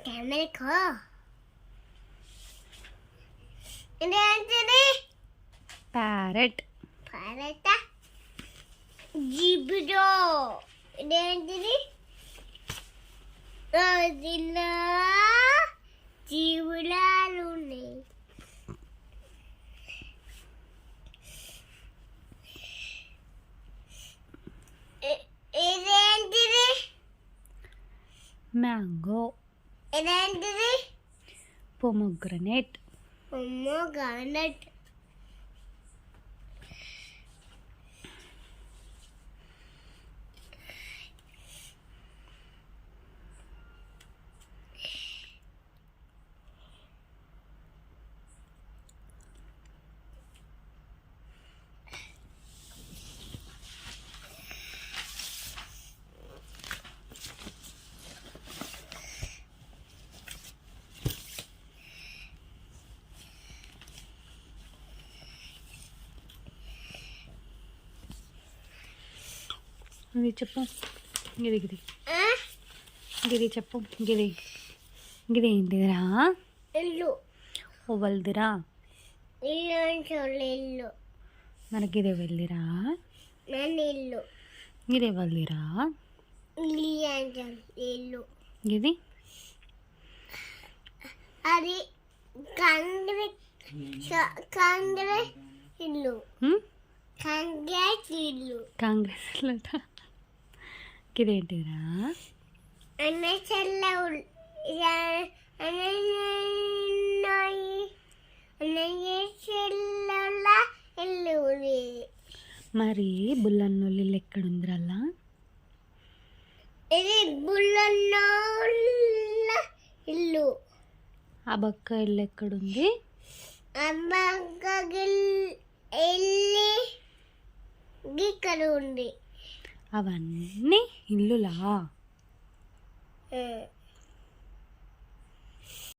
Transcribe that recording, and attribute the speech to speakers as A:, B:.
A: Camera ఇదేంటిది?
B: Parrot.
A: Parrot. జిబ్రో ఇదేంటిది? దీనిలో జీవులాలు ఉన్నాయి. ఇదేంటిది?
B: మ్యాంగో.
A: ఇదేంటిది?
B: పొమోగ్రనేట్.
A: పొమోగ్రనేట్.
B: ఇది చెప్పు. గిది గిది గిది చెప్పు. గిది గిది ఏంటిదిరా?
A: ఇల్లు.
B: ఓవల్దిరా?
A: ఇల్లు.
B: మనకి ఇదే వెళ్ళిరా?
A: నేను ఇల్లు.
B: గిదే వెళ్ళిరా?
A: ఇల్లు.
B: గిది
A: అది కాంగ్రెస్ ఇల్లు. కాంగ్రెస్ ఇల్లు.
B: కాంగ్రెస్ ఇల్లుట. గిదేంటిరా? మరి బుల్లన్నోళ్ళు ఇల్లు ఎక్కడుందిరల్లా?
A: ఇది బుల్లన్నోళ్ళ ఇల్లు.
B: ఆ బక్క ఇల్లు ఎక్కడుంది?
A: ఇక్కడ ఉంది.
B: అవన్నీ ఇల్లులా?